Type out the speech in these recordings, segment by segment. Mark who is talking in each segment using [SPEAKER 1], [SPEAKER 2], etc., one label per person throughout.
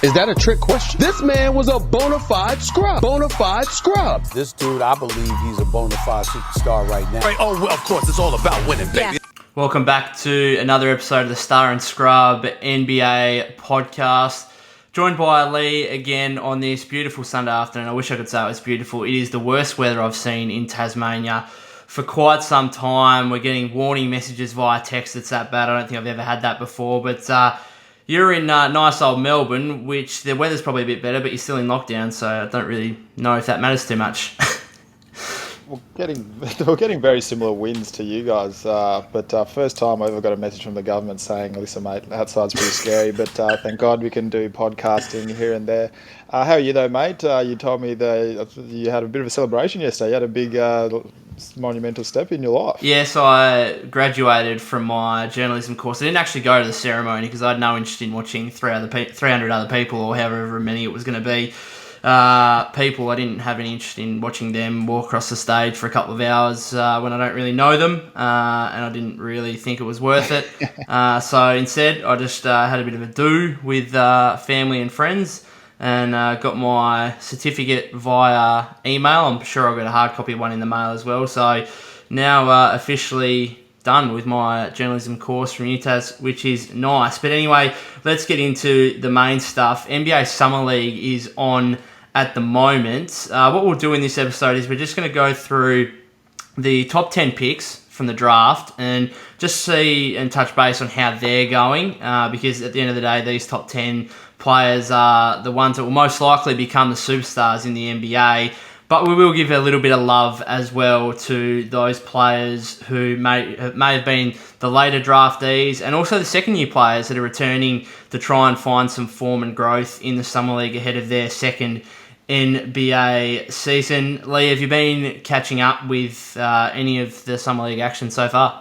[SPEAKER 1] Is that a trick question? This man was a bona fide scrub. Bona fide scrub.
[SPEAKER 2] This dude, I believe he's a bona fide superstar right now.
[SPEAKER 3] Right, oh, well, of course, it's all about winning, baby.
[SPEAKER 4] Yeah.
[SPEAKER 5] Welcome back to another episode of the Star and Scrub NBA podcast. Joined by Lee again on this beautiful Sunday afternoon. I wish I could say it was beautiful. It is the worst weather I've seen in Tasmania for quite some time. We're getting warning messages via text. It's that bad. I don't think I've ever had that before. But you're in nice old Melbourne, which the weather's probably a bit better, but you're still in lockdown, so I don't really know if that matters too much.
[SPEAKER 6] We're getting very similar winds to you guys, but first time I ever got a message from the government saying, listen mate, outside's pretty scary, but thank God we can do podcasting here and there. How are you though, mate? You told me that you had a bit of a celebration yesterday. You had a big monumental step in your life.
[SPEAKER 5] Yes, I graduated from my journalism course. I didn't actually go to the ceremony because I had no interest in watching 300 other people or however many it was going to be. People, I didn't have any interest in watching them walk across the stage for a couple of hours when I don't really know them, and I didn't really think it was worth it. So instead, I just had a bit of a do with family and friends, and got my certificate via email. I'm sure I got a hard copy of one in the mail as well. So now officially done with my journalism course from UTAS, which is nice. But anyway, let's get into the main stuff. NBA Summer League is on at the moment. What we'll do in this episode is we're just going to go through the top 10 picks from the draft and just see and touch base on how they're going, because at the end of the day, these top 10 players are the ones that will most likely become the superstars in the NBA. But we will give a little bit of love as well to those players who may have been the later draftees and also the second-year players that are returning to try and find some form and growth in the Summer League ahead of their second NBA season. Lee, have you been catching up with any of the Summer League action so far?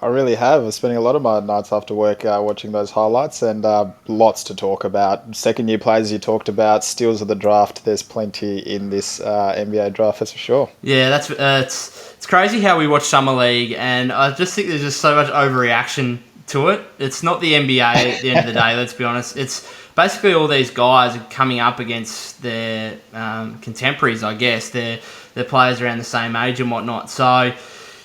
[SPEAKER 6] I really have. I'm spending a lot of my nights after work watching those highlights, and lots to talk about. Second-year players you talked about, steals of the draft. There's plenty in this NBA draft, that's for sure.
[SPEAKER 5] Yeah, that's it's crazy how we watch Summer League, and I just think there's just so much overreaction to it. It's not the NBA at the end of the day, let's be honest. It's basically all these guys are coming up against their contemporaries, I guess. They're players around the same age and whatnot. So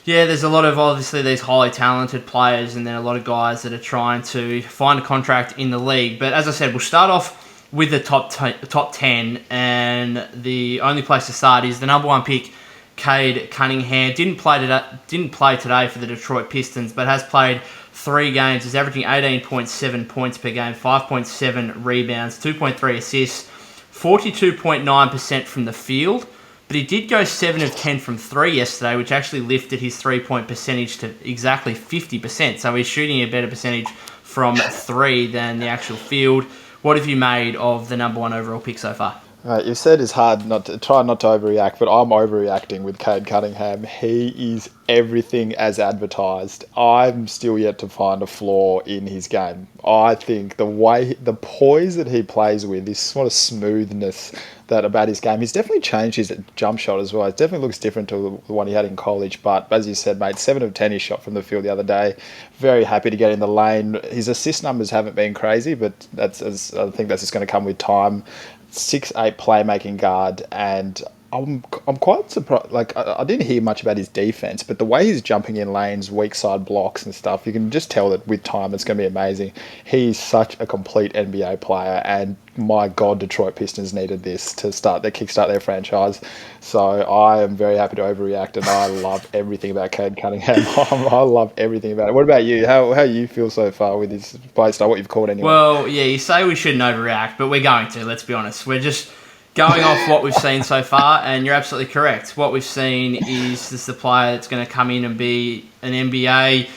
[SPEAKER 5] yeah, there's a lot of obviously these highly talented players and then a lot of guys that are trying to find a contract in the league. But as I said, we'll start off with the top 10, and the only place to start is the number one pick, Cade Cunningham. Didn't play today for the Detroit Pistons, but has played 3 games. He's averaging 18.7 points per game, 5.7 rebounds, 2.3 assists, 42.9% from the field. But he did go 7 of 10 from 3 yesterday, which actually lifted his 3-point percentage to exactly 50%. So he's shooting a better percentage from 3 than the actual field. What have you made of the number 1 overall pick so far?
[SPEAKER 6] You've said it's hard try not to overreact, but I'm overreacting with Cade Cunningham. He is everything as advertised. I'm still yet to find a flaw in his game. I think the poise that he plays with, this sort of smoothness about his game, he's definitely changed his jump shot as well. It definitely looks different to the one he had in college. But as you said, mate, 7 of 10 he shot from the field the other day. Very happy to get in the lane. His assist numbers haven't been crazy, but I think that's just going to come with time. 6'8" playmaking guard, and I'm quite surprised. Like, I didn't hear much about his defense, but the way he's jumping in lanes, weak side blocks and stuff, you can just tell that with time it's going to be amazing. He's such a complete NBA player, and my God, Detroit Pistons needed this to kickstart their franchise. So I am very happy to overreact, and I love everything about Cade Cunningham. I love everything about it. What about you? How you feel so far with his play style? What you've called anyway?
[SPEAKER 5] Well, yeah, you say we shouldn't overreact, but we're going to. Let's be honest. We're just going off what we've seen so far, and you're absolutely correct. What we've seen is this the player that's going to come in and be an NBA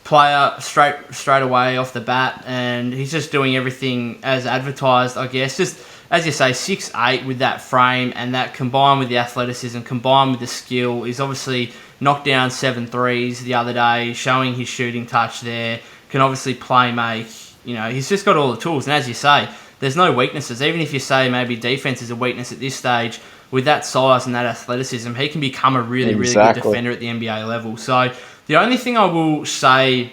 [SPEAKER 5] player straight away off the bat, and he's just doing everything as advertised, I guess. Just, as you say, 6'8" with that frame, and that combined with the athleticism, combined with the skill, he's obviously knocked down 7 threes the other day, showing his shooting touch there, can obviously play make. You know, he's just got all the tools, and as you say, there's no weaknesses. Even if you say maybe defense is a weakness at this stage, with that size and that athleticism, he can become a really good defender at the NBA level. So the only thing I will say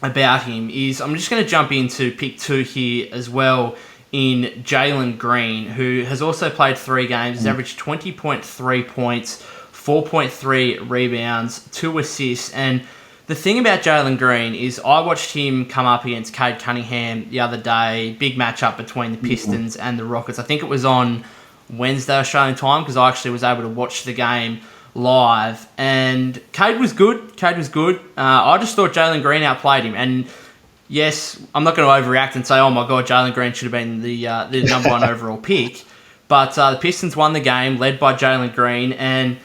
[SPEAKER 5] about him is, I'm just going to jump into pick 2 here as well, in Jalen Green, who has also played 3 games, has averaged 20.3 points, 4.3 rebounds, 2 assists. And the thing about Jalen Green is I watched him come up against Cade Cunningham the other day, big matchup between the Pistons and the Rockets. I think it was on Wednesday Australian time because I actually was able to watch the game live. And Cade was good. I just thought Jalen Green outplayed him. And yes, I'm not going to overreact and say, oh my God, Jalen Green should have been the number 1 overall pick. But the Pistons won the game, led by Jalen Green. And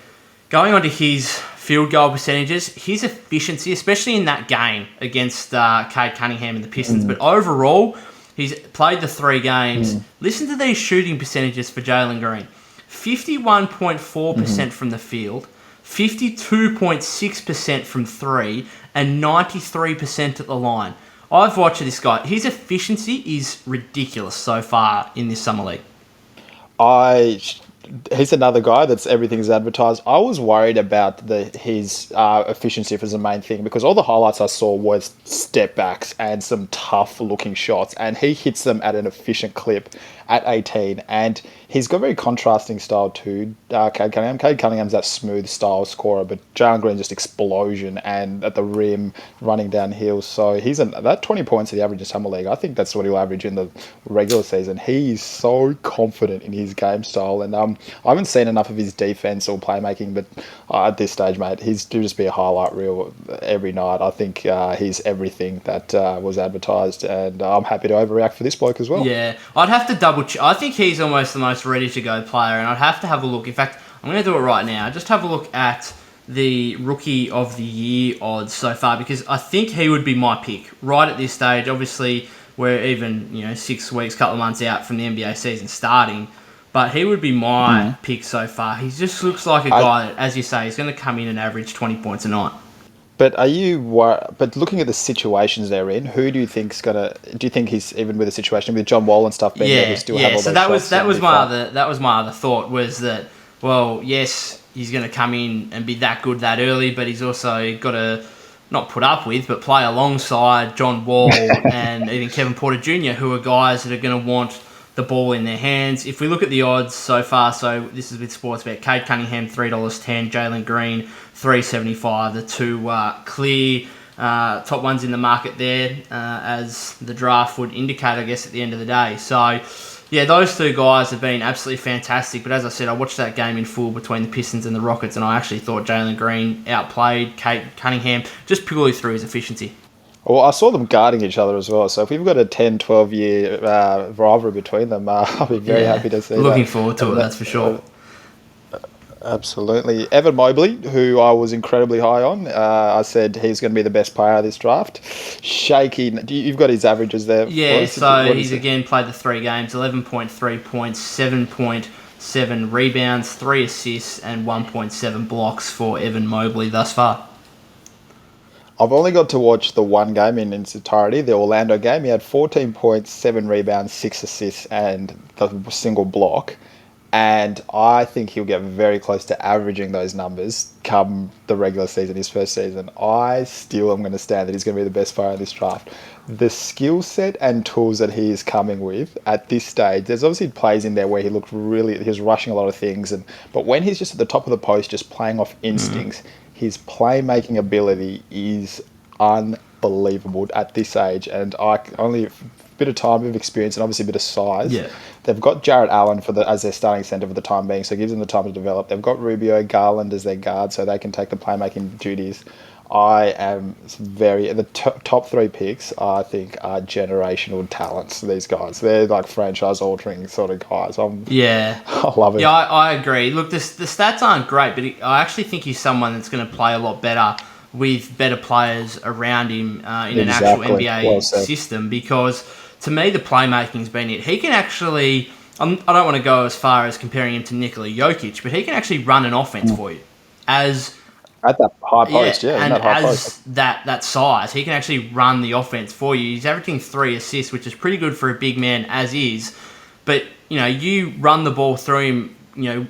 [SPEAKER 5] going on to his field goal percentages, his efficiency, especially in that game against Cade Cunningham and the Pistons. But overall, he's played the 3 games. Listen to these shooting percentages for Jalen Green. 51.4% from the field, 52.6% from 3, and 93% at the line. I've watched this guy. His efficiency is ridiculous so far in this summer league.
[SPEAKER 6] He's another guy that's everything's advertised. I was worried about his efficiency as the main thing because all the highlights I saw was step backs and some tough looking shots, and he hits them at an efficient clip at 18. And he's got a very contrasting style too. Cade Cunningham. Cade Cunningham's that smooth style scorer, but Jalen Green just explosion and at the rim running downhill. So he's that 20 points at the average in summer league. I think that's what he'll average in the regular season. He's so confident in his game style, and I haven't seen enough of his defense or playmaking, but at this stage, mate, he's due just be a highlight reel every night. I think he's everything that was advertised, and I'm happy to overreact for this bloke as well.
[SPEAKER 5] Yeah, I'd have to double check. I think he's almost the most ready-to-go player, and I'd have to have a look. In fact, I'm going to do it right now. Just have a look at the Rookie of the Year odds so far, because I think he would be my pick right at this stage. Obviously, we're even 6 weeks, couple of months out from the NBA season starting, but he would be my pick so far. He just looks like a guy that, as you say, is going to come in and average 20 points a night.
[SPEAKER 6] But but looking at the situations they're in, who do you think's gonna? Do you think he's even with the situation with John Wall and stuff being there? Still have all
[SPEAKER 5] so
[SPEAKER 6] those
[SPEAKER 5] that was my other thought was that, well, yes, he's going to come in and be that good that early, but he's also got to not put up with, but play alongside John Wall and even Kevin Porter Jr., who are guys that are going to want the ball in their hands. If we look at the odds so far, so this is with Sportsbet, Cade Cunningham $3.10, Jalen Green $3.75, the 2 clear top ones in the market there, as the draft would indicate, I guess, at the end of the day. So, yeah, those 2 guys have been absolutely fantastic. But as I said, I watched that game in full between the Pistons and the Rockets, and I actually thought Jalen Green outplayed Cade Cunningham just purely through his efficiency.
[SPEAKER 6] Well, I saw them guarding each other as well. So if we've got a 10, 12-year rivalry between them, I'll be very happy to see that.
[SPEAKER 5] Looking forward to it, that's for sure.
[SPEAKER 6] Absolutely. Evan Mobley, who I was incredibly high on, I said he's going to be the best player of this draft. Shaking. You've got his averages there.
[SPEAKER 5] Yeah, so he's again played the 3 games, 11.3 points, 7.7 rebounds, 3 assists, and 1.7 blocks for Evan Mobley thus far.
[SPEAKER 6] I've only got to watch the 1 game in its entirety, the Orlando game. He had 14 points, 7 rebounds, 6 assists, and a single block. And I think he'll get very close to averaging those numbers come the regular season, his first season. I still am going to stand that he's going to be the best player in this draft. The skill set and tools that he is coming with at this stage, there's obviously plays in there where he looked he was rushing a lot of things. But when he's just at the top of the post, just playing off instincts, his playmaking ability is unbelievable at this age. And only a bit of time, a bit of experience, and obviously a bit of size.
[SPEAKER 5] Yeah.
[SPEAKER 6] They've got Jarrett Allen as their starting centre for the time being, so it gives them the time to develop. They've got Rubio, Garland as their guard, so they can take the playmaking duties. I am the top 3 picks, I think, are generational talents. These guys, they're like franchise-altering sort of guys. I love it.
[SPEAKER 5] Yeah, I agree. Look, the stats aren't great, but I actually think he's someone that's going to play a lot better with better players around him in an actual NBA system, because to me the playmaking's been it. He can actually, I don't want to go as far as comparing him to Nikola Jokic, but he can actually run an offense for you as
[SPEAKER 6] at that high post,
[SPEAKER 5] and as that size, he can actually run the offense for you. He's averaging 3 assists, which is pretty good for a big man as is. But you run the ball through him,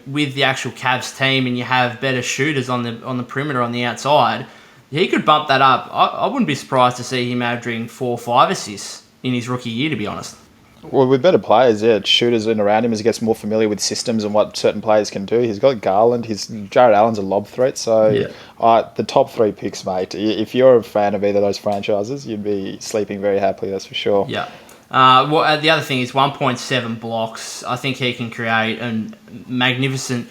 [SPEAKER 5] with the actual Cavs team, and you have better shooters on the perimeter on the outside. He could bump that up. I wouldn't be surprised to see him averaging 4 or 5 assists in his rookie year, to be honest.
[SPEAKER 6] Well, with better players, shooters in around him as he gets more familiar with systems and what certain players can do. He's got Garland. Jared Allen's a lob threat. So the top 3 picks, mate. If you're a fan of either of those franchises, you'd be sleeping very happily, that's for sure.
[SPEAKER 5] Yeah. The other thing is 1.7 blocks. I think he can create a magnificent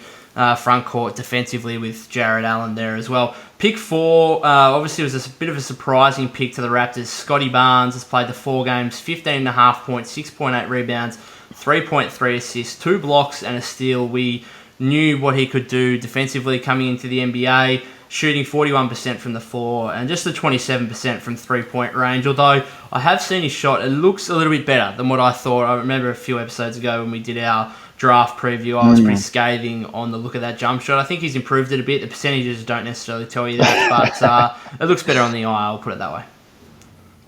[SPEAKER 5] front court defensively with Jared Allen there as well. Pick 4, obviously was a bit of a surprising pick to the Raptors. Scotty Barnes has played the 4 games, 15.5 points, 6.8 rebounds, 3.3 assists, 2 blocks and a steal. We knew what he could do defensively coming into the NBA, shooting 41% from the floor and just the 27% from three-point range. Although I have seen his shot, it looks a little bit better than what I thought. I remember a few episodes ago when we did our draft preview, I was pretty scathing on the look of that jump shot. I think he's improved it a bit. The percentages don't necessarily tell you that, but it looks better on the eye, I'll put it that way.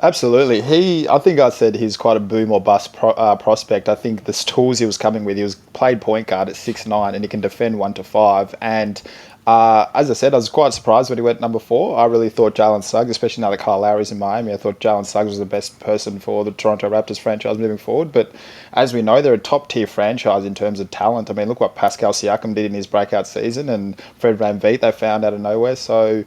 [SPEAKER 6] Absolutely. I think I said he's quite a boom or bust prospect. I think the tools he was coming with, he was played point guard at 6'9", and he can defend 1 to 5. And as I said, I was quite surprised when he went number 4. I really thought Jalen Suggs, especially now that Kyle Lowry's in Miami, I thought Jalen Suggs was the best person for the Toronto Raptors franchise moving forward. But as we know, they're a top-tier franchise in terms of talent. I mean, look what Pascal Siakam did in his breakout season, and Fred VanVleet they found out of nowhere. So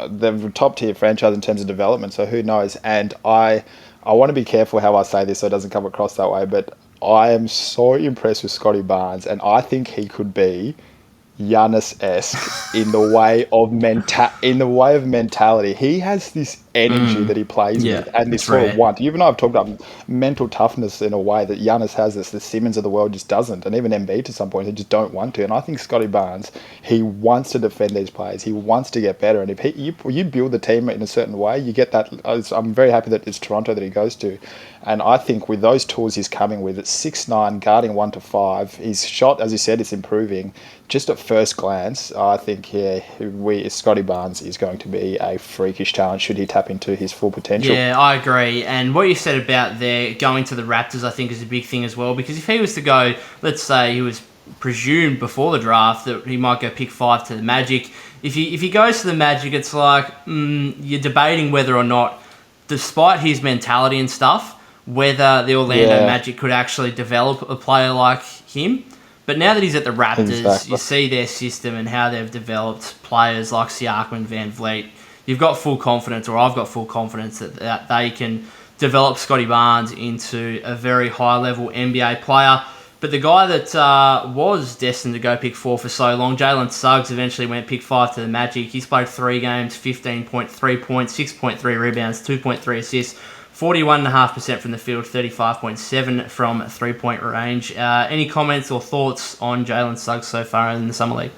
[SPEAKER 6] they're a top-tier franchise in terms of development, so who knows? And I want to be careful how I say this so it doesn't come across that way, but I am so impressed with Scotty Barnes, and I think he could be Giannis-esque in the way of mentality. He has this energy that he plays with, and this sort of want. You and I have talked about mental toughness in a way that Giannis has this. The Simmons of the world just doesn't, and even Embiid to some point, he just don't want to. And I think Scotty Barnes, he wants to defend these players. He wants to get better, and if you build the team in a certain way, you get that. I'm very happy that it's Toronto that he goes to, and I think with those tools he's coming with, at 6'9", guarding 1 to 5, his shot, as you said, it's improving. Just at first glance, I think Scotty Barnes is going to be a freakish talent should he tap into his full potential.
[SPEAKER 5] Yeah, I agree. And what you said about there going to the Raptors, I think, is a big thing as well. Because if he was to go, let's say he was presumed before the draft that he might go pick 5 to the Magic. If he goes to the Magic, it's like you're debating whether or not, despite his mentality and stuff, whether the Orlando Magic could actually develop a player like him. But now that he's at the Raptors, you see their system and how they've developed players like Siakam and VanVleet. You've got full confidence, or I've got full confidence, that they can develop Scotty Barnes into a very high-level NBA player. But the guy that was destined to go pick 4 for so long, Jalen Suggs, eventually went pick 5 to the Magic. He's played 3 games, 15.3 points, 6.3 rebounds, 2.3 assists, 41.5% from the field, 35.7% from three-point range. Any comments or thoughts on Jalen Suggs so far in the Summer League?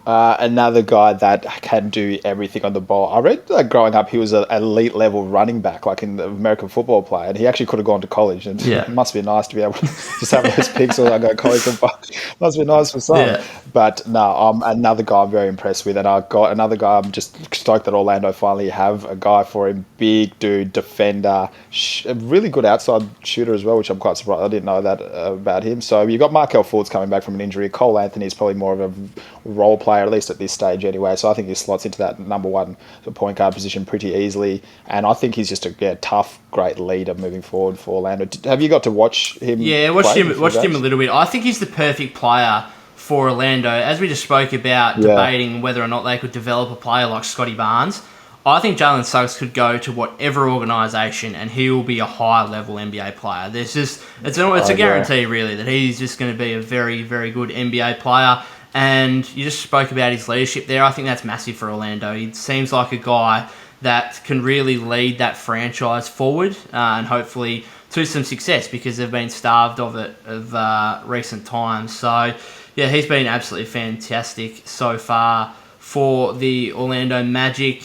[SPEAKER 6] Another guy that can do everything on the ball. I read that growing up he was an elite level running back, like in the American football player, and he actually could have gone to college. And it must be nice to be able to just have those picks or go to college. Must be nice for some. Yeah. But no, another guy I'm very impressed with, and I've got another guy I'm just stoked that Orlando finally have a guy for him. Big dude, defender, a really good outside shooter as well, which I'm quite surprised. I didn't know that about him. So you've got Markelle Fultz coming back from an injury. Cole Anthony is probably more of a role player, at least at this stage anyway. So I think he slots into that number 1 point guard position pretty easily. And I think he's just a tough, great leader moving forward for Orlando. Have you got to watch him? Yeah, watched him
[SPEAKER 5] a little bit. I think he's the perfect player for Orlando. As we just spoke about debating whether or not they could develop a player like Scotty Barnes, I think Jalen Suggs could go to whatever organisation and he will be a high-level NBA player. It's a guarantee, really, that he's just going to be a very, very good NBA player. And you just spoke about his leadership there. I think that's massive for Orlando. He seems like a guy that can really lead that franchise forward and hopefully to some success, because they've been starved of it of recent times. So, yeah, he's been absolutely fantastic so far for the Orlando Magic.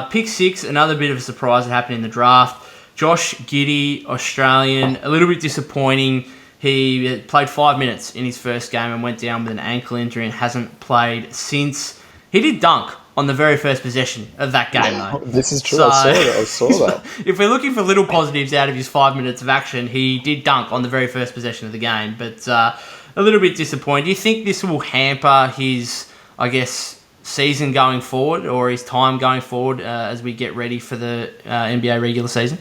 [SPEAKER 5] Pick 6, another bit of a surprise that happened in the draft. Josh Giddey, Australian, a little bit disappointing. He played 5 minutes in his first game and went down with an ankle injury and hasn't played since. He did dunk on the very first possession of that game, though.
[SPEAKER 6] This is true. So, I saw that.
[SPEAKER 5] If we're looking for little positives out of his 5 minutes of action, he did dunk on the very first possession of the game. But a little bit disappointed. Do you think this will hamper his, season going forward, or his time going forward as we get ready for the NBA regular season?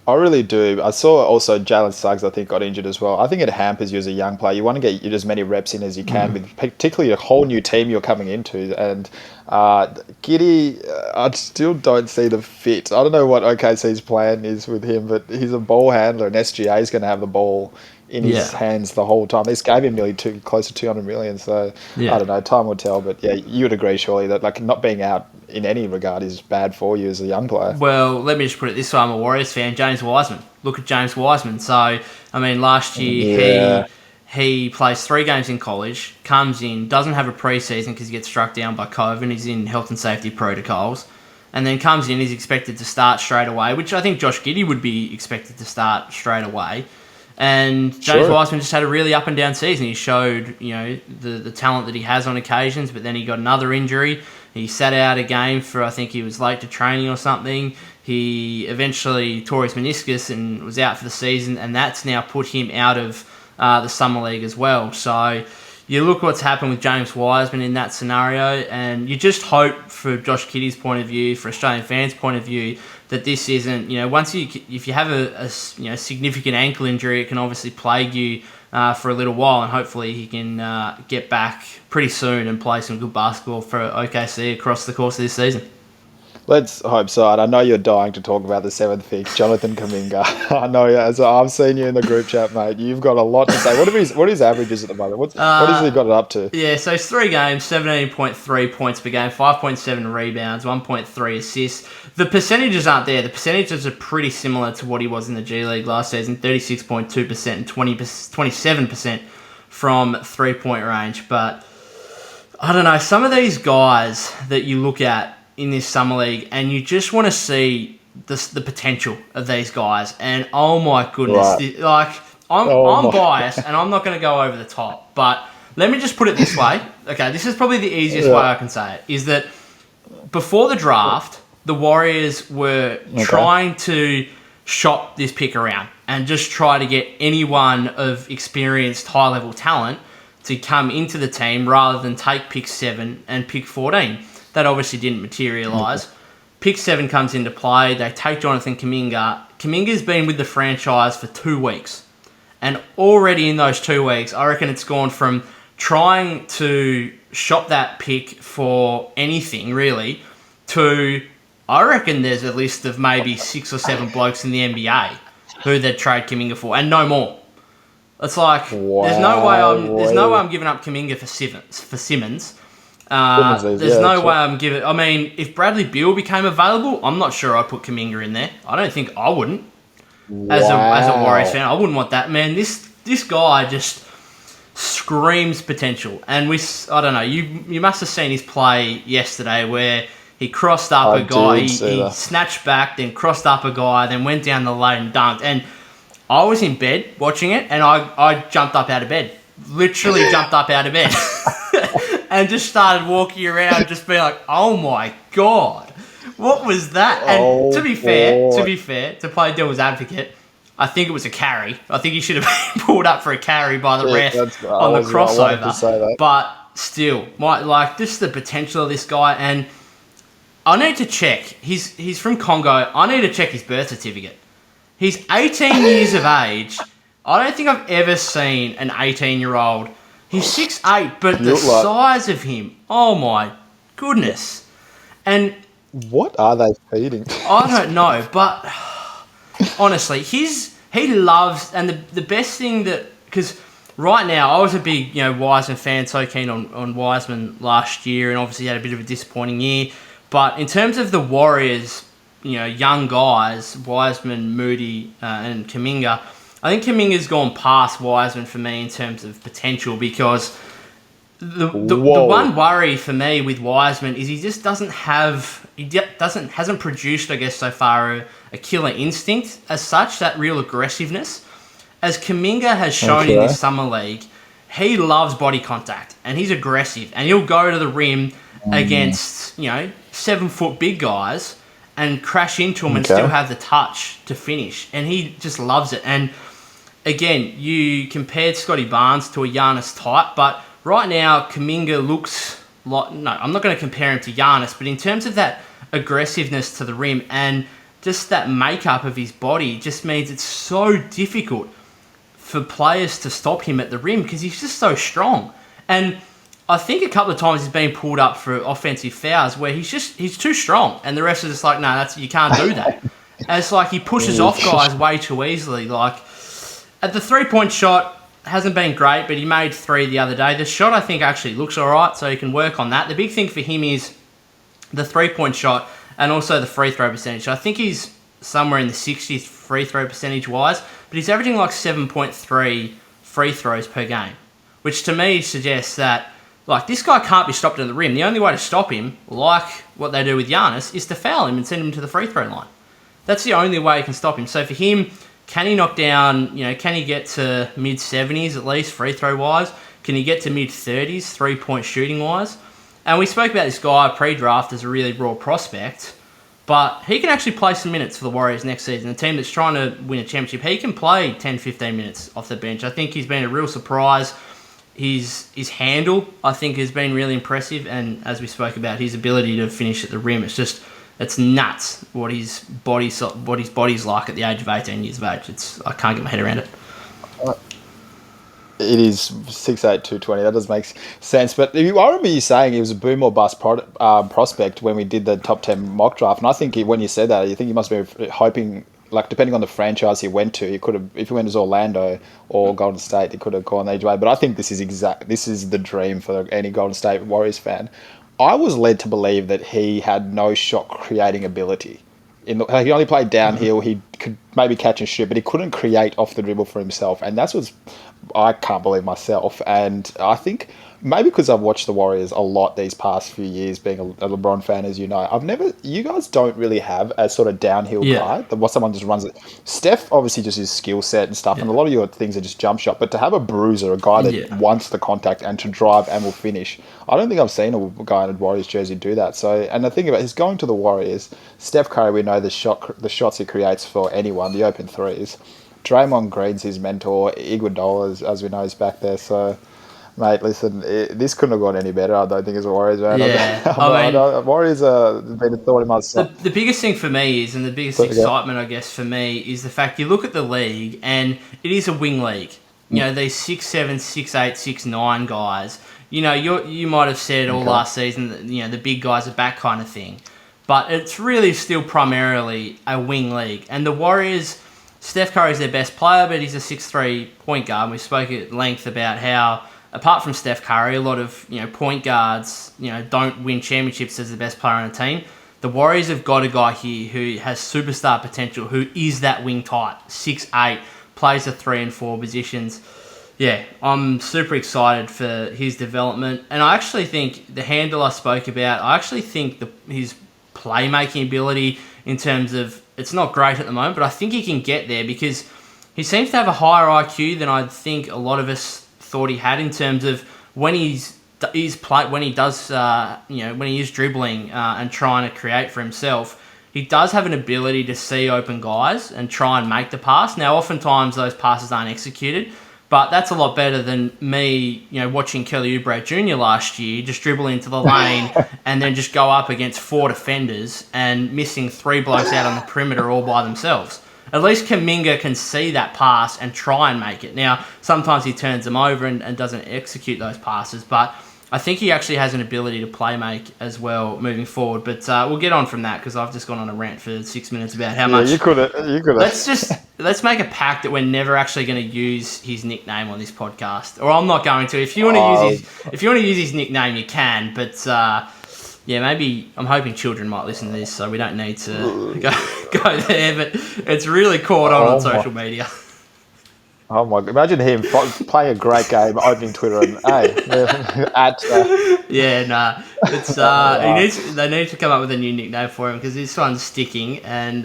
[SPEAKER 6] I really do. I saw also Jalen Suggs, I think, got injured as well. I think it hampers you as a young player. You want to get as many reps in as you can, with particularly a whole new team you're coming into. And Giddy, I still don't see the fit. I don't know what OKC's plan is with him, but he's a ball handler, and SGA is going to have the ball in his hands the whole time. This gave him nearly close to 200 million. So I don't know. Time will tell. But yeah, you would agree surely that like not being out in any regard is bad for you as a young player.
[SPEAKER 5] Well, let me just put it this way. I'm a Warriors fan. James Wiseman. Look at James Wiseman. So, I mean, last year he plays 3 games in college, comes in, doesn't have a preseason because he gets struck down by COVID. He's in health and safety protocols. And then comes in, he's expected to start straight away, which I think Josh Giddey would be expected to start straight away. And James Wiseman just had a really up and down season. He showed, the talent that he has on occasions, but then he got another injury. He sat out a game for, I think he was late to training or something. He eventually tore his meniscus and was out for the season, and that's now put him out of the Summer League as well. So you look what's happened with James Wiseman in that scenario, and you just hope for Josh Giddey's point of view, for Australian fans' point of view, that this isn't, if you have a significant ankle injury, it can obviously plague you for a little while, and hopefully he can get back pretty soon and play some good basketball for OKC across the course of this season.
[SPEAKER 6] Let's hope so. And I know you're dying to talk about the 7th pick, Jonathan Kuminga. I know, as I've seen you in the group chat, mate. You've got a lot to say. What are his averages at the moment? What has he got it up to?
[SPEAKER 5] Yeah, so it's 3 games, 17.3 points per game, 5.7 rebounds, 1.3 assists. The percentages aren't there. The percentages are pretty similar to what he was in the G League last season, 36.2% and 27% from 3-point range. But I don't know, some of these guys that you look at in this Summer League, and you just want to see the potential of these guys. And oh my goodness, I'm biased, and I'm not going to go over the top. But let me just put it this way. Okay, this is probably the easiest way I can say it, is that before the draft, the Warriors were trying to shop this pick around and just try to get anyone of experienced high-level talent to come into the team rather than take pick 7 and pick 14. That obviously didn't materialise. Pick 7 comes into play. They take Jonathan Kuminga. Kuminga's been with the franchise for 2 weeks. And already in those 2 weeks, I reckon it's gone from trying to shop that pick for anything, really, to, I reckon there's a list of maybe 6 or 7 blokes in the NBA who they'd trade Kuminga for, and no more. It's like, there's no way I'm giving up Kuminga for Simmons. There's no way I'm giving... I mean, if Bradley Beal became available, I'm not sure I'd put Kuminga in there. I don't think I wouldn't. As a Warriors fan, I wouldn't want that. Man, this guy just screams potential. And I don't know, you must have seen his play yesterday where he crossed up a guy, he snatched back, then crossed up a guy, then went down the lane and dunked. And I was in bed watching it, and I jumped up out of bed. Literally jumped up out of bed. And just started walking around, just being like, "Oh my god, what was that?" And to be fair, to play devil's advocate, I think it was a carry. I think he should have been pulled up for a carry by the ref on the crossover. But still, just the potential of this guy, and I need to check. He's from Congo. I need to check his birth certificate. He's 18 years of age. I don't think I've ever seen an 18-year-old. He's 6'8", but the size of him, oh my goodness. And
[SPEAKER 6] what are they feeding?
[SPEAKER 5] I don't know, but honestly, he loves, and the best thing that, because right now, I was a big Wiseman fan, so keen on Wiseman last year, and obviously had a bit of a disappointing year. But in terms of the Warriors, young guys, Wiseman, Moody, and Kuminga, I think Kuminga's gone past Wiseman for me in terms of potential, because the one worry for me with Wiseman is he just hasn't produced, I guess, so far a killer instinct as such, that real aggressiveness. As Kuminga has shown in this Summer League, he loves body contact and he's aggressive, and he'll go to the rim against 7-foot big guys and crash into them and still have the touch to finish, and he just loves it. And again, you compared Scotty Barnes to a Giannis type, but right now, Kuminga looks like... No, I'm not going to compare him to Giannis, but in terms of that aggressiveness to the rim and just that makeup of his body just means it's so difficult for players to stop him at the rim because he's just so strong. And I think a couple of times he's been pulled up for offensive fouls where he's too strong, and the rest are just like, no, you can't do that. And it's like he pushes off guys way too easily. Like at the 3-point shot, hasn't been great, but he made 3 the other day. The shot I think actually looks all right, so he can work on that. The big thing for him is the 3-point shot and also the free throw percentage. I think he's somewhere in the 60s free throw percentage wise, but he's averaging like 7.3 free throws per game, which to me suggests that like this guy can't be stopped at the rim. The only way to stop him, like what they do with Giannis, is to foul him and send him to the free throw line. That's the only way you can stop him. So for him, can he knock down, can he get to mid-70s at least, free throw-wise? Can he get to mid-30s, 3-point shooting-wise? And we spoke about this guy pre-draft as a really raw prospect, but he can actually play some minutes for the Warriors next season. A team that's trying to win a championship, he can play 10, 15 minutes off the bench. I think he's been a real surprise. His handle, I think, has been really impressive, and as we spoke about, his ability to finish at the rim, it's nuts what his body's like at the age of 18 years of age. I can't get my head around it.
[SPEAKER 6] It is 6'8", 220. That does make sense. But I remember you saying he was a boom or bust prospect when we did the top 10 mock draft. And I think when you said that, you think he must be hoping, like depending on the franchise he went to, he could have, if he went to Orlando or Golden State, he could have gone the way. But I think this is the dream for any Golden State Warriors fan. I was led to believe that he had no shot creating ability. He only played downhill. He could maybe catch and shoot, but he couldn't create off the dribble for himself. And that's what I can't believe myself. And I think maybe because I've watched the Warriors a lot these past few years, being a LeBron fan, as you know, you guys don't really have a sort of downhill guy that someone just runs it. Steph obviously just his skill set and stuff, and a lot of your things are just jump shot. But to have a bruiser, a guy that wants the contact and to drive and will finish, I don't think I've seen a guy in a Warriors jersey do that. So, and the thing about he's going to the Warriors. Steph Curry, we know the shots he creates for anyone, the open threes. Draymond Green's his mentor. Iguodala, as we know, is back there. So, mate, listen, this couldn't have gone any better. I don't think as a Warriors fan.
[SPEAKER 5] Yeah,
[SPEAKER 6] Warriors have been a thought in myself.
[SPEAKER 5] The biggest thing for me is, and the biggest excitement, I guess, for me is the fact you look at the league, and it is a wing league. These 6'7", 6'8", 6'9" guys. You might have said all last season that the big guys are back kind of thing, but it's really still primarily a wing league. And the Warriors, Steph Curry's their best player, but he's a 6'3" point guard. We spoke at length about how, apart from Steph Curry, a lot of point guards don't win championships as the best player on a team. The Warriors have got a guy here who has superstar potential, who is that wing type, 6'8", plays the 3 and 4 positions. Yeah, I'm super excited for his development. And I actually think the handle I spoke about, I actually think his playmaking ability in terms of, it's not great at the moment, but I think he can get there because he seems to have a higher IQ than I think a lot of us thought he had in terms of when he is dribbling and trying to create for himself. He does have an ability to see open guys and try and make the pass. Now, oftentimes those passes aren't executed, but that's a lot better than me, watching Kelly Oubre Jr. last year, just dribble into the lane and then just go up against 4 defenders and missing 3 blokes out on the perimeter all by themselves. At least Kuminga can see that pass and try and make it. Now, sometimes he turns them over and doesn't execute those passes, but I think he actually has an ability to play make as well moving forward. But we'll get on from that because I've just gone on a rant for 6 minutes about how much.
[SPEAKER 6] You could have.
[SPEAKER 5] Let's make a pact that we're never actually going to use his nickname on this podcast, or I'm not going to. If you want to use his nickname, you can. But maybe I'm hoping children might listen to this, so we don't need to go there. But it's really caught on social media.
[SPEAKER 6] Oh my! Imagine him playing a great game, opening Twitter and
[SPEAKER 5] It's they need to come up with a new nickname for him because this one's sticking. And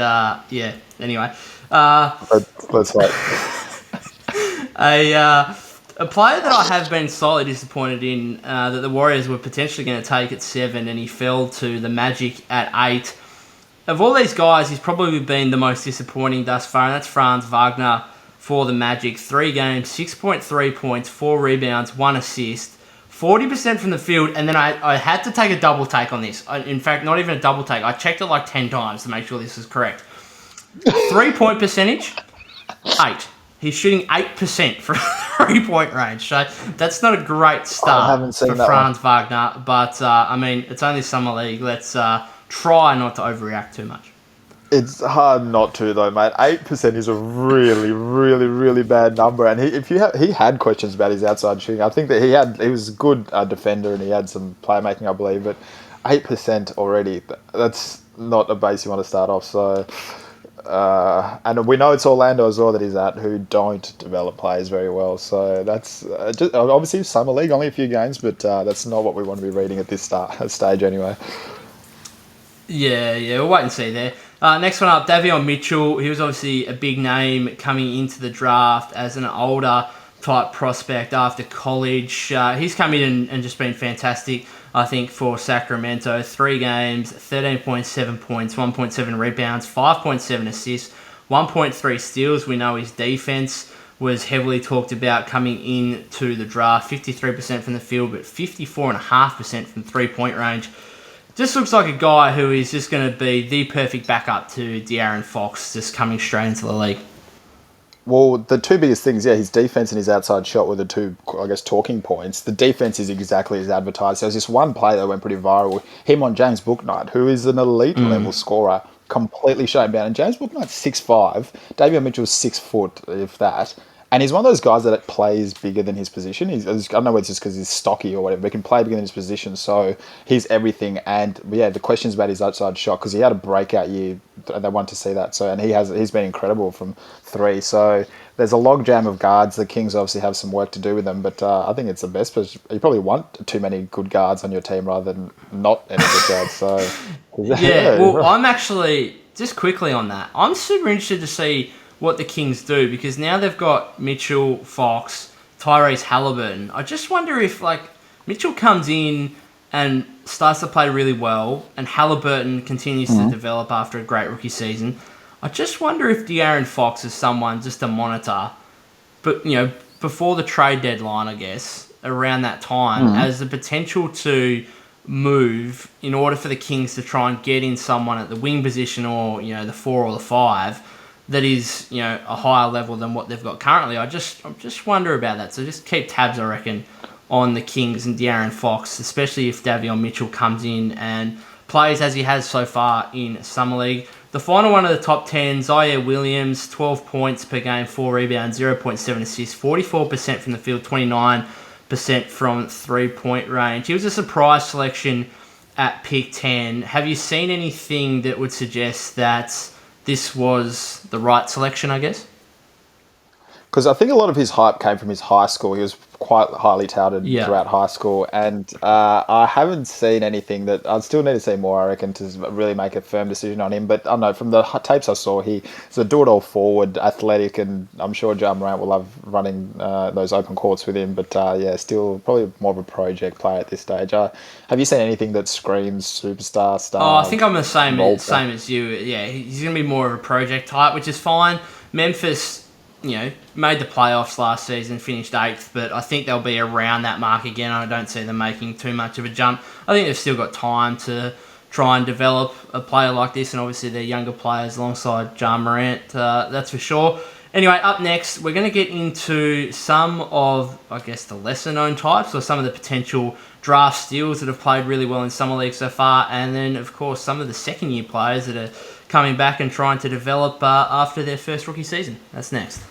[SPEAKER 5] anyway,
[SPEAKER 6] let's wait.
[SPEAKER 5] A player that I have been slightly disappointed in that the Warriors were potentially going to take at 7, and he fell to the Magic at 8. Of all these guys, he's probably been the most disappointing thus far, and that's Franz Wagner. For the Magic, 3 games, 6.3 points, 4 rebounds, 1 assist, 40% from the field, and then I had to take a double take on this. In fact, not even a double take. I checked it like 10 times to make sure this was correct. 3-point percentage, 8. He's shooting 8% from 3-point range. So that's not a great start for Franz Wagner. But, I mean, it's only summer league. Let's try not to overreact too much.
[SPEAKER 6] It's hard not to, though, mate. 8% is a really, really, really bad number. And he had questions about his outside shooting. I think that he was a good defender and he had some playmaking, I believe. But 8% already, that's not a base you want to start off. So, and we know it's Orlando as well that he's at, who don't develop players very well. So that's just, obviously summer league, only a few games, but that's not what we want to be reading at this stage anyway.
[SPEAKER 5] Yeah, we'll wait and see there. Next one up, Davey Mitchell. He was obviously a big name coming into the draft as an older type prospect after college. He's come in and just been fantastic, I think, for Sacramento. 3 games, 13.7 points, 1.7 rebounds, 5.7 assists, 1.3 steals. We know his defense was heavily talked about coming into the draft. 53% from the field, but 54.5% from 3-point range. Just looks like a guy who is just going to be the perfect backup to De'Aaron Fox, just coming straight into the league.
[SPEAKER 6] Well, the two biggest things, his defense and his outside shot were the two, I guess, talking points. The defense is exactly as advertised. There was this one play that went pretty viral, him on James Bouknight, who is an elite level scorer, completely shut him down. And James Bouknight's 6'5", Davey Mitchell's 6 foot, if that. And he's one of those guys that plays bigger than his position. I don't know whether it's just because he's stocky or whatever, but he can play bigger than his position. So he's everything. And the questions about his outside shot, because he had a breakout year, they want to see that. So, and he's been incredible from 3. So there's a logjam of guards. The Kings obviously have some work to do with them, but I think it's the best. You probably want too many good guards on your team rather than not any good guards. So
[SPEAKER 5] well, I'm actually, just quickly on that, I'm super interested to see what the Kings do, because now they've got Mitchell, Fox, Tyrese, Halliburton. I just wonder if Mitchell comes in and starts to play really well, and Halliburton continues to develop after a great rookie season. I just wonder if De'Aaron Fox is someone just to monitor, but before the trade deadline, I guess, around that time, as the potential to move in order for the Kings to try and get in someone at the wing position or the 4 or the 5. That is, a higher level than what they've got currently. I just wonder about that. So just keep tabs, I reckon, on the Kings and De'Aaron Fox, especially if Davion Mitchell comes in and plays as he has so far in Summer League. The final one of the top 10, Xia Williams, 12 points per game, 4 rebounds, 0.7 assists, 44% from the field, 29% from 3-point range. He was a surprise selection at pick 10. Have you seen anything that would suggest that this was the right selection, I guess?
[SPEAKER 6] Because I think a lot of his hype came from his high school. He was quite highly touted throughout high school. And I haven't seen anything that... I'd still need to see more, I reckon, to really make a firm decision on him. But I don't know, from the tapes I saw, he's a do-it-all forward, athletic, and I'm sure Ja Morant will love running those open courts with him. But still probably more of a project player at this stage. Have you seen anything that screams superstar, star?
[SPEAKER 5] Oh, I think I'm the same as you. Yeah, he's going to be more of a project type, which is fine. Memphis... made the playoffs last season, finished 8th, but I think they'll be around that mark again. I don't see them making too much of a jump. I think they've still got time to try and develop a player like this, and obviously they're younger players alongside Ja Morant, that's for sure. Anyway, up next, we're going to get into some of, I guess, the lesser-known types, or some of the potential draft steals that have played really well in Summer League so far, and then, of course, some of the second-year players that are coming back and trying to develop after their first rookie season. That's next.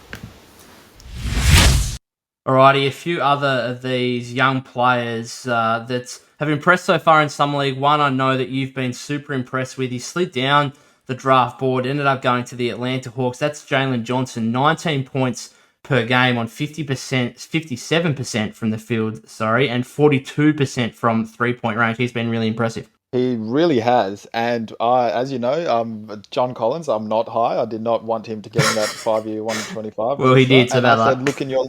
[SPEAKER 5] Alrighty, a few other of these young players that have impressed so far in Summer League. One I know that you've been super impressed with. He slid down the draft board, ended up going to the Atlanta Hawks. That's Jalen Johnson, 19 points per game on 57% from the field, and 42% from 3-point range. He's been really impressive.
[SPEAKER 6] He really has, and as you know, John Collins, I'm not high. I did not want him to get in that 5-year 125.
[SPEAKER 5] Well, he did, so that.
[SPEAKER 6] I said, look in your...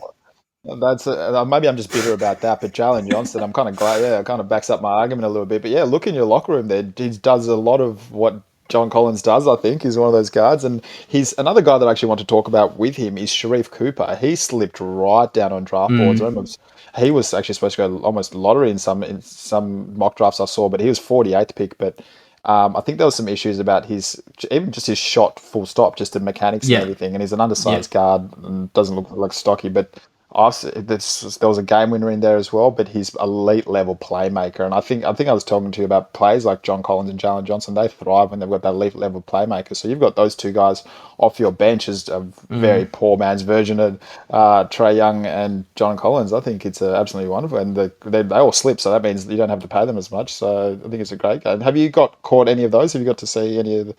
[SPEAKER 6] That's maybe I'm just bitter about that, but Jalen Johnson, I'm kind of glad. Yeah, it kind of backs up my argument a little bit. But yeah, look in your locker room there. He does a lot of what John Collins does. I think he's one of those guards, and he's another guy that I actually want to talk about with him is Sharif Cooper. He slipped right down on draft boards. I remember he was actually supposed to go almost lottery in some mock drafts I saw, but he was 48th pick. But I think there was some issues about even just his shot, full stop, just the mechanics and everything. And he's an undersized guard and doesn't look like stocky, but there was a game winner in there as well. But he's elite level playmaker, and I think I was talking to you about players like John Collins and Jalen Johnson. They thrive when they've got that elite level playmaker. So you've got those two guys off your bench as a very poor man's version of Trae Young and John Collins. I think it's absolutely wonderful, and they all slip, so that means you don't have to pay them as much. So I think it's a great game. Have you caught any of those? Have you got to see any of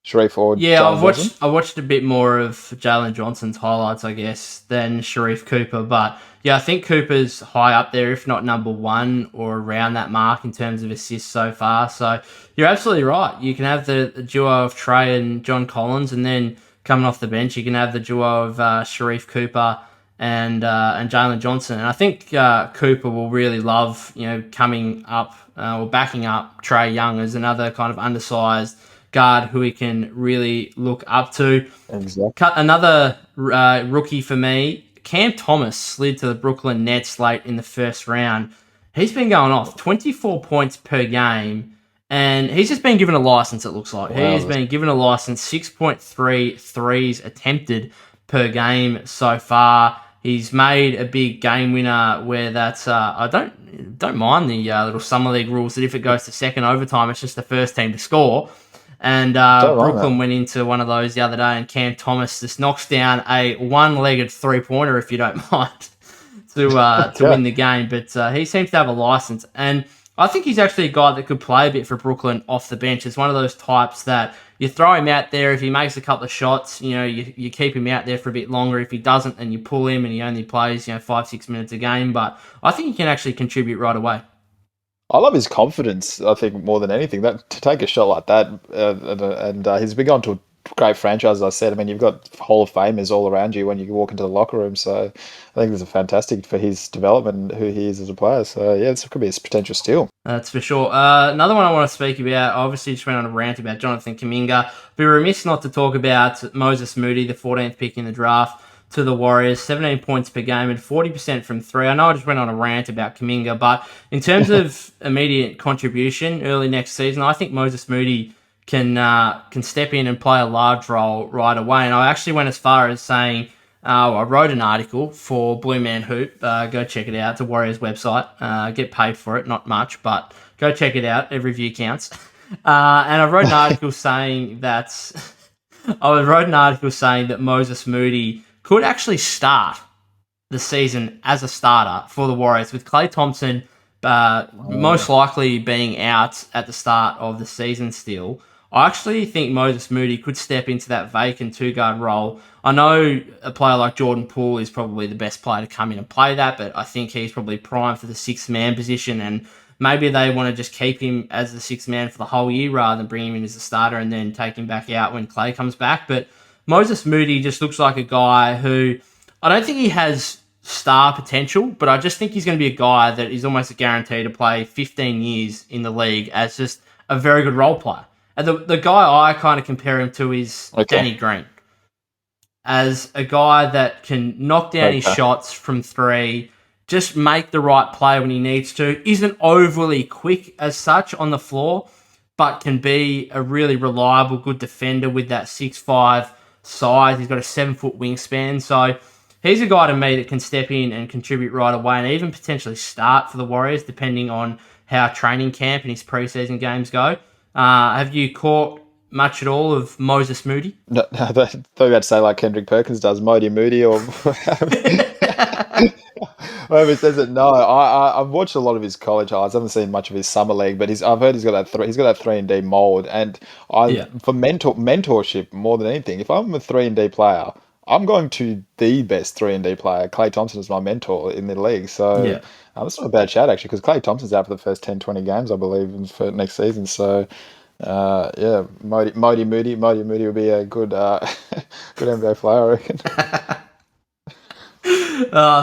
[SPEAKER 6] Sharif or Jalen
[SPEAKER 5] I watched a bit more of Jalen Johnson's highlights, I guess, than Sharif Cooper. But yeah, I think Cooper's high up there, if not number one or around that mark in terms of assists so far. So you're absolutely right. You can have the duo of Trae and John Collins, and then coming off the bench, you can have the duo of Sharif Cooper and Jalen Johnson. And I think Cooper will really love, coming up or backing up Trae Young as another kind of undersized guard who he can really look up to.
[SPEAKER 6] Exactly.
[SPEAKER 5] Another rookie for me, Cam Thomas, slid to the Brooklyn Nets late in the first round. He's been going off 24 points per game, and he's just been given a license, it looks like.
[SPEAKER 6] Wow.
[SPEAKER 5] He's been given a license, 6.3 threes attempted per game so far. He's made a big game winner where that's I don't mind the little summer league rules that if it goes to second overtime, it's just the first team to score. And Brooklyn went into one of those the other day, and Cam Thomas just knocks down a one-legged three-pointer, if you don't mind, to win the game. But he seems to have a license, and I think he's actually a guy that could play a bit for Brooklyn off the bench. It's one of those types that you throw him out there. If he makes a couple of shots, you keep him out there for a bit longer. If he doesn't, then you pull him and he only plays 5-6 minutes a game. But I think he can actually contribute right away.
[SPEAKER 6] I love his confidence, I think, more than anything. That to take a shot like that, and he's been on to a great franchise, as I said. I mean, you've got Hall of Famers all around you when you walk into the locker room. So I think this is fantastic for his development, who he is as a player. So yeah, this could be a potential steal.
[SPEAKER 5] That's for sure. Another one I want to speak about, obviously just went on a rant about Jonathan Kuminga. Be remiss not to talk about Moses Moody, the 14th pick in the draft, to the Warriors, 17 points per game and 40% from three. I know I just went on a rant about Kuminga, but in terms of immediate contribution early next season, I think Moses Moody can step in and play a large role right away. And I actually went as far as saying, I wrote an article for Blue Man Hoop. Go check it out. It's a Warriors website. Get paid for it, not much, but go check it out. Every view counts. And I wrote an article saying that Moses Moody could actually start the season as a starter for the Warriors, with Klay Thompson most likely being out at the start of the season still. I actually think Moses Moody could step into that vacant two-guard role. I know a player like Jordan Poole is probably the best player to come in and play that, but I think he's probably primed for the sixth-man position, and maybe they want to just keep him as the sixth man for the whole year rather than bring him in as a starter and then take him back out when Klay comes back. But Moses Moody just looks like a guy who, I don't think he has star potential, but I just think he's going to be a guy that is almost a guarantee to play 15 years in the league as just a very good role player. And the guy I kind of compare him to is Danny Green, as a guy that can knock down his shots from three, just make the right play when he needs to, isn't overly quick as such on the floor, but can be a really reliable, good defender with that 6'5" size. He's got a 7-foot wingspan. So he's a guy to me that can step in and contribute right away and even potentially start for the Warriors, depending on how training camp and his preseason games go. Have you caught much at all of Moses Moody?
[SPEAKER 6] No, I thought you were about to say like Kendrick Perkins does, Moody or whoever says it. No, I've watched a lot of his college highlights. I haven't seen much of his summer league, but I've heard he's got that 3-and-D mold. And for mentorship more than anything, if I'm a 3-and-D player, I'm going to the best 3-and-D player. Klay Thompson is my mentor in the league. So that's not a bad shout, actually, because Klay Thompson's out for the first 10, 20 games, I believe, for next season. So, Moody will be a good good NBA player, I reckon.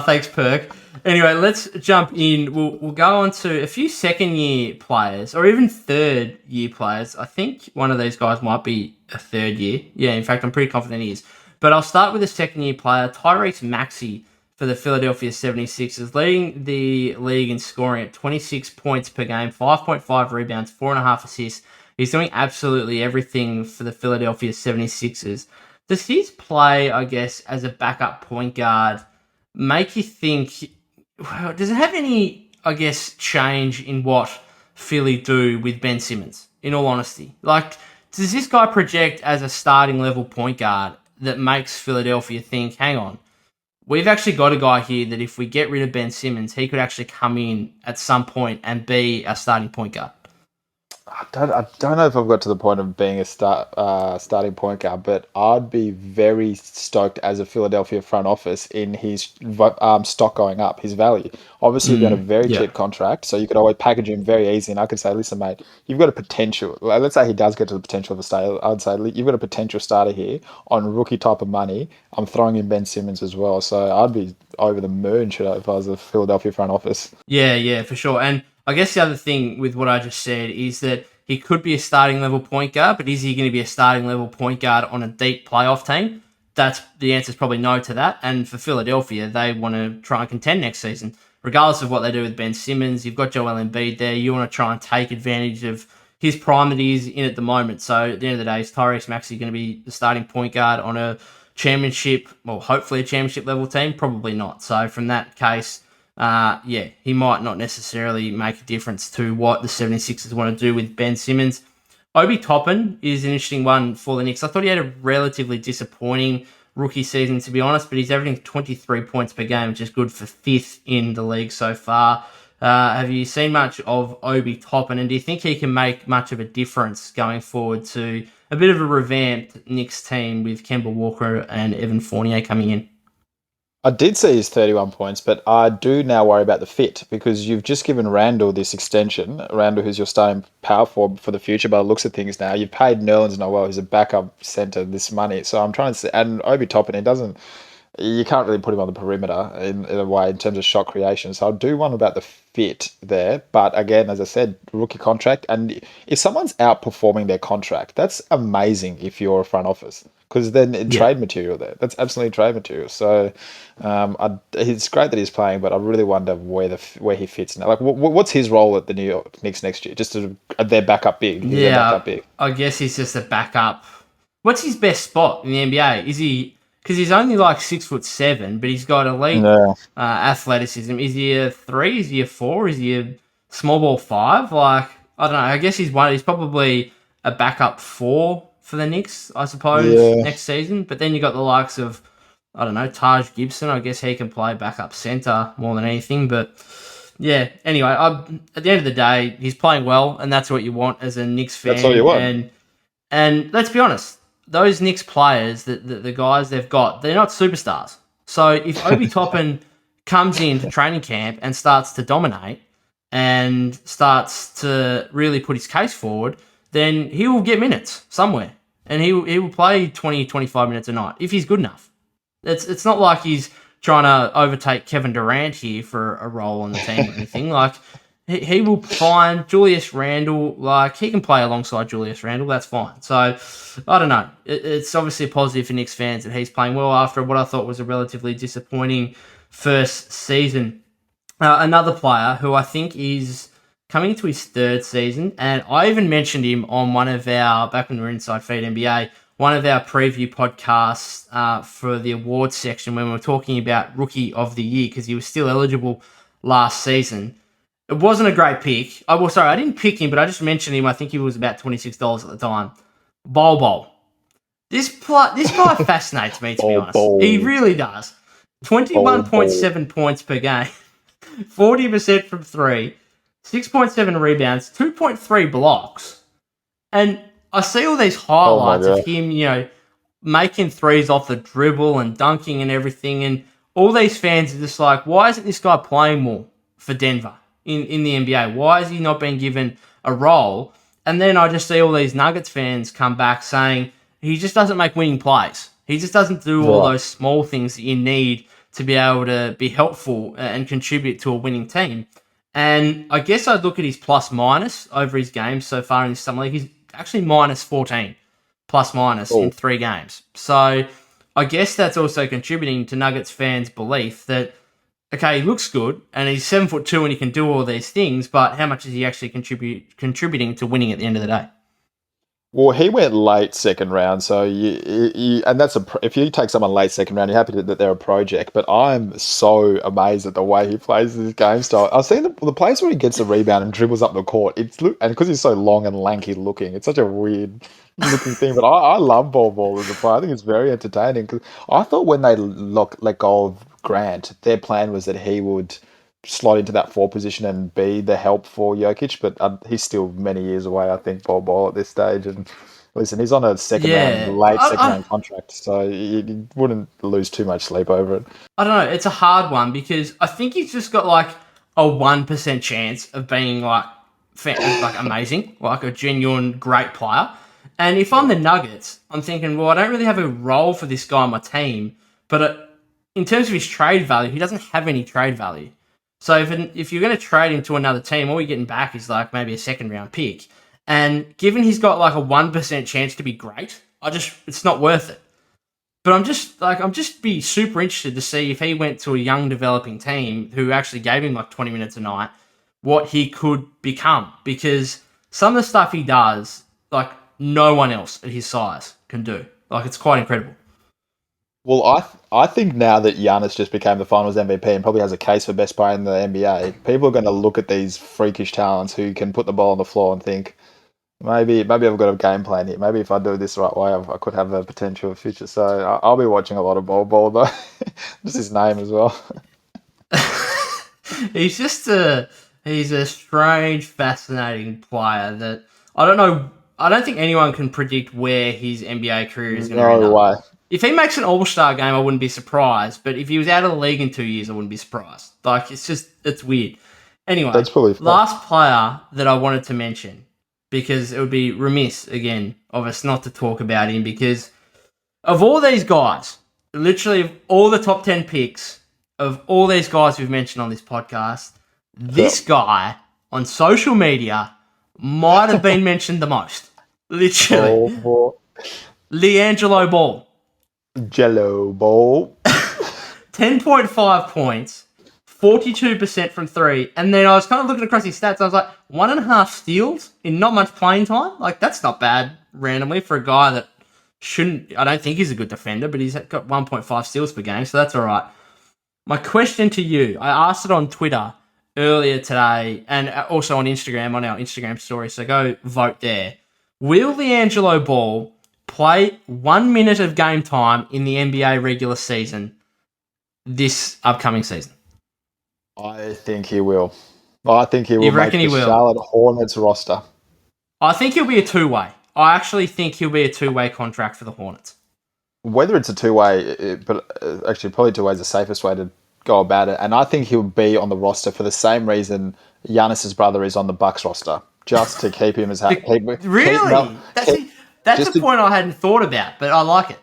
[SPEAKER 5] Thanks, Perk. Anyway, let's jump in. We'll go on to a few second-year players, or even third-year players. I think one of these guys might be a third year. Yeah, in fact, I'm pretty confident he is. But I'll start with a second-year player, Tyrese Maxie, for the Philadelphia 76ers, leading the league in scoring at 26 points per game, 5.5 rebounds, 4.5 assists, He's doing absolutely everything for the Philadelphia 76ers. Does his play, I guess, as a backup point guard make you think, well, does it have any, I guess, change in what Philly do with Ben Simmons, in all honesty? Like, does this guy project as a starting level point guard that makes Philadelphia think, hang on, we've actually got a guy here that if we get rid of Ben Simmons, he could actually come in at some point and be a starting point guard?
[SPEAKER 6] I don't know if I've got to the point of being a starting point guard, but I'd be very stoked as a Philadelphia front office in his stock going up, his value. Obviously, you've got a very cheap contract, so you could always package him very easy, and I could say, listen, mate, you've got a potential. Let's say he does get to the potential of a starter. I'd say you've got a potential starter here on rookie type of money. I'm throwing in Ben Simmons as well, so I'd be over the moon if I was a Philadelphia front office.
[SPEAKER 5] Yeah, for sure. And I guess the other thing with what I just said is that he could be a starting level point guard, but is he going to be a starting level point guard on a deep playoff team? The answer is probably no to that. And for Philadelphia, they want to try and contend next season. Regardless of what they do with Ben Simmons, you've got Joel Embiid there. You want to try and take advantage of his prime that he's in at the moment. So at the end of the day, is Tyrese Maxey going to be the starting point guard on a championship, well, hopefully a championship level team? Probably not. So from that case, he might not necessarily make a difference to what the 76ers want to do with Ben Simmons. Obi Toppin is an interesting one for the Knicks. I thought he had a relatively disappointing rookie season, to be honest, but he's averaging 23 points per game, which is good for 5th in the league so far. Have you seen much of Obi Toppin, and do you think he can make much of a difference going forward to a bit of a revamped Knicks team with Kemba Walker and Evan Fournier coming in?
[SPEAKER 6] I did see his 31 points, but I do now worry about the fit because you've just given Randall this extension. Randall, who's your starting power forward for the future, by the looks of things now. You've paid Nerlens Noel, who's a backup center, this money. So I'm trying to say, and Obi Toppin, you can't really put him on the perimeter in a way in terms of shot creation. So I do wonder about the fit there. But again, as I said, rookie contract. And if someone's outperforming their contract, that's amazing if you're a front office. Because then trade material there. That's absolutely trade material. So it's great that he's playing, but I really wonder where he fits now. Like, what's his role at the New York Knicks next year? Just their backup big. Their backup big.
[SPEAKER 5] I guess he's just a backup. What's his best spot in the NBA? Is he... Because he's only like 6'7", but he's got elite athleticism. Is he a 3? Is he a 4? Is he a small ball 5? Like, I don't know. I guess he's probably a backup 4 for the Knicks, I suppose, next season. But then you got the likes of, I don't know, Taj Gibson. I guess he can play backup center more than anything. But yeah, anyway, at the end of the day, he's playing well, and that's what you want as a Knicks fan.
[SPEAKER 6] That's all you want.
[SPEAKER 5] And let's be honest. Those Knicks players, the guys they've got, they're not superstars. So if Obi Toppin comes into training camp and starts to dominate and starts to really put his case forward, then he will get minutes somewhere. And he will play 20, 25 minutes a night if he's good enough. It's not like he's trying to overtake Kevin Durant here for a role on the team or anything. Like, he will find Julius Randle. Like, he can play alongside Julius Randle. That's fine. So, I don't know. It's obviously a positive for Knicks fans that he's playing well after what I thought was a relatively disappointing first season. Another player who I think is coming into his 3rd season, and I even mentioned him on one of our, back when we were Inside Feed NBA, one of our preview podcasts for the awards section when we were talking about Rookie of the Year, because he was still eligible last season. It wasn't a great pick. I didn't pick him, but I just mentioned him. I think he was about $26 at the time. Bol. This guy fascinates me, to be honest. He really does. 21.7 points per game, 40% from 3, 6.7 rebounds, 2.3 blocks. And I see all these highlights of him, making threes off the dribble and dunking and everything. And all these fans are just like, why isn't this guy playing more for Denver in the NBA? Why is he not being given a role? And then I just see all these Nuggets fans come back saying he just doesn't make winning plays. He just doesn't do all those small things that you need to be able to be helpful and contribute to a winning team. And I guess I'd look at his plus-minus over his games so far in this summer league. He's actually minus 14, plus-minus in 3 games. So I guess that's also contributing to Nuggets fans' belief that, okay, he looks good, and he's 7'2" and he can do all these things, but how much is he actually contributing to winning at the end of the day?
[SPEAKER 6] Well, he went late second round, so and if you take someone late second round, you're happy that they're a project. But I'm so amazed at the way he plays his game style. I've seen the plays where he gets the rebound and dribbles up the court. And because he's so long and lanky looking, it's such a weird looking thing. But I love ball as a player. I think it's very entertaining. Because I thought when they let go of Grant, their plan was that he would slot into that 4 position and be the help for Jokic, but he's still many years away, I think, ball at this stage. And listen, he's on a late second round contract, so you wouldn't lose too much sleep over it.
[SPEAKER 5] I don't know. It's a hard one because I think he's just got like a 1% chance of being like amazing, like a genuine great player. And if I'm the Nuggets, I'm thinking, well, I don't really have a role for this guy on my team, but in terms of his trade value, he doesn't have any trade value. So if you're going to trade him to another team, all you're getting back is like maybe a second round pick. And given he's got like a 1% chance to be great, it's not worth it. But I'm just be super interested to see if he went to a young developing team who actually gave him like 20 minutes a night, what he could become. Because some of the stuff he does, like no one else at his size can do. Like it's quite incredible.
[SPEAKER 6] Well, I think now that Giannis just became the Finals MVP and probably has a case for best player in the NBA, people are going to look at these freakish talents who can put the ball on the floor and think, maybe I've got a game plan here. Maybe if I do this the right way, I could have a potential future. So I'll be watching a lot of ball though. Just his name as well.
[SPEAKER 5] He's a strange, fascinating player that I don't know. I don't think anyone can predict where his NBA career is going to end up.
[SPEAKER 6] No way.
[SPEAKER 5] If he makes an All-Star game, I wouldn't be surprised. But if he was out of the league in 2 years, I wouldn't be surprised. Like, it's weird. Anyway,
[SPEAKER 6] that's probably fun.
[SPEAKER 5] Last player that I wanted to mention, because it would be remiss, again, of us not to talk about him, because of all these guys, literally all the top 10 picks of all these guys we've mentioned on this podcast, this guy on social media might have been mentioned the most. Literally. LiAngelo Ball.
[SPEAKER 6] Jello Ball.
[SPEAKER 5] 10.5 points, 42% from 3. And then I was kind of looking across his stats. I was like, 1.5 steals in not much playing time. Like, that's not bad randomly for a guy that I don't think he's a good defender, but he's got 1.5 steals per game. So that's all right. My question to you, I asked it on Twitter earlier today and also on Instagram, on our Instagram story. So go vote there. Will LiAngelo Ball play 1 minute of game time in the NBA regular season this upcoming season?
[SPEAKER 6] I think he will. I think he will make the Charlotte Hornets roster.
[SPEAKER 5] I think he'll be a two-way. I actually think he'll be a two-way contract for the Hornets.
[SPEAKER 6] Whether it's a two-way, but actually probably two-way is the safest way to go about it. And I think he'll be on the roster for the same reason Giannis's brother is on the Bucks roster, just to keep him as happy.
[SPEAKER 5] Really? That's the point I hadn't thought about, but I like it.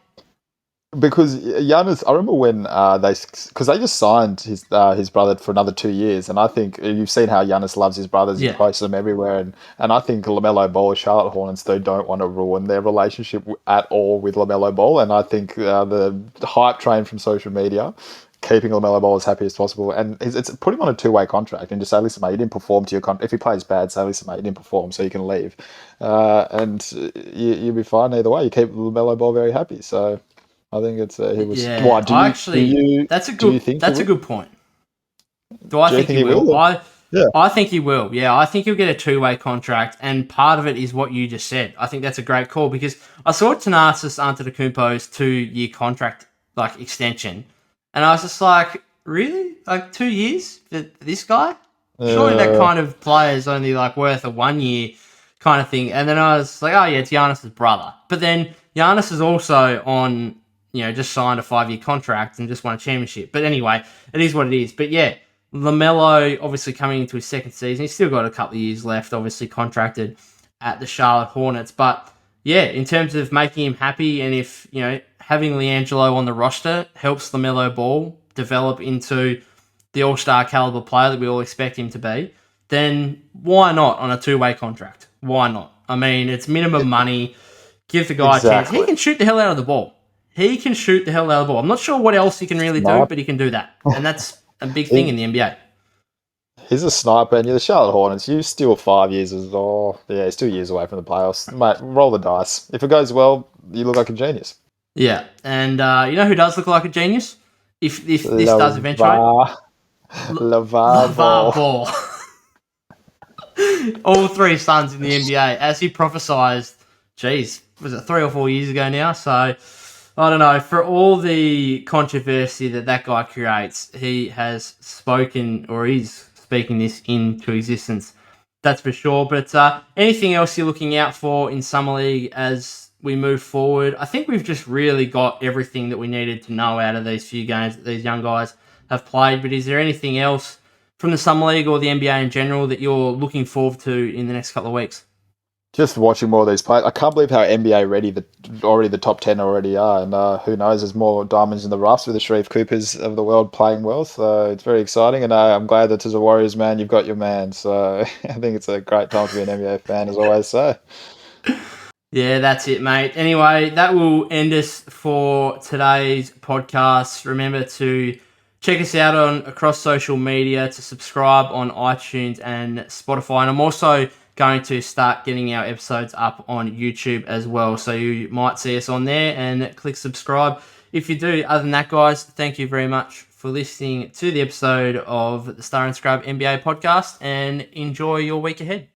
[SPEAKER 6] Because Giannis, I remember when because they just signed his brother for another 2 years, and I think you've seen how Giannis loves his brothers. He posts them everywhere, and I think LaMelo Ball, Charlotte Hornets, they don't want to ruin their relationship at all with LaMelo Ball, and I think the hype train from social media, keeping LaMelo Ball as happy as possible, and it's put him on a two-way contract and just say, listen, mate, you didn't perform to your contract. If he plays bad, say, listen, mate, you didn't perform, so you can leave, and you'll be fine either way. You keep LaMelo Ball very happy, so. I think it's he was.
[SPEAKER 5] Yeah,
[SPEAKER 6] Why,
[SPEAKER 5] that's a good point. Do I think he will? I think he will. Yeah, I think he'll get a two-way contract, and part of it is what you just said. I think that's a great call because I saw Thanasis Antetokounmpo's 2-year contract extension, and I was just like, really, 2 years for this guy? Surely that kind of player is only worth a 1 year kind of thing. And then I was like, oh yeah, it's Giannis's brother, but then Giannis is also on. Just signed a 5-year contract and just won a championship. But anyway, it is what it is. But yeah, LaMelo obviously coming into his second season. He's still got a couple of years left, obviously contracted at the Charlotte Hornets. But yeah, in terms of making him happy and if, having LiAngelo on the roster helps LaMelo Ball develop into the all-star caliber player that we all expect him to be, then why not on a two-way contract? Why not? I mean, it's minimum money. Give the guy a chance. He can shoot the hell out of the ball. I'm not sure what else he can really do, but he can do that. And that's a big thing in the NBA.
[SPEAKER 6] He's a sniper, and you're the Charlotte Hornets. You still 5 years as well. Yeah, he's 2 years away from the playoffs. Mate, roll the dice. If it goes well, you look like a genius.
[SPEAKER 5] Yeah, and you know who does look like a genius? If this does eventuate?
[SPEAKER 6] LeVar Ball.
[SPEAKER 5] All three sons in the NBA, as he prophesized, was it 3 or 4 years ago now? So, I don't know. For all the controversy that guy creates, he has spoken, or is speaking this into existence. That's for sure. But anything else you're looking out for in Summer League as we move forward? I think we've just really got everything that we needed to know out of these few games that these young guys have played. But is there anything else from the Summer League or the NBA in general that you're looking forward to in the next couple of weeks?
[SPEAKER 6] Just watching more of these players. I can't believe how NBA ready already the top 10 already are. And who knows, there's more diamonds in the roughs with the Sharif Coopers of the world playing well. So it's very exciting. And I'm glad that as a Warriors man, you've got your man. So I think it's a great time to be an NBA fan, as I always say.
[SPEAKER 5] Yeah, that's it, mate. Anyway, that will end us for today's podcast. Remember to check us out across social media, to subscribe on iTunes and Spotify. And I'm also going to start getting our episodes up on YouTube as well. So you might see us on there and click subscribe if you do. Other than that, guys, thank you very much for listening to the episode of the Star and Scrub NBA podcast, and enjoy your week ahead.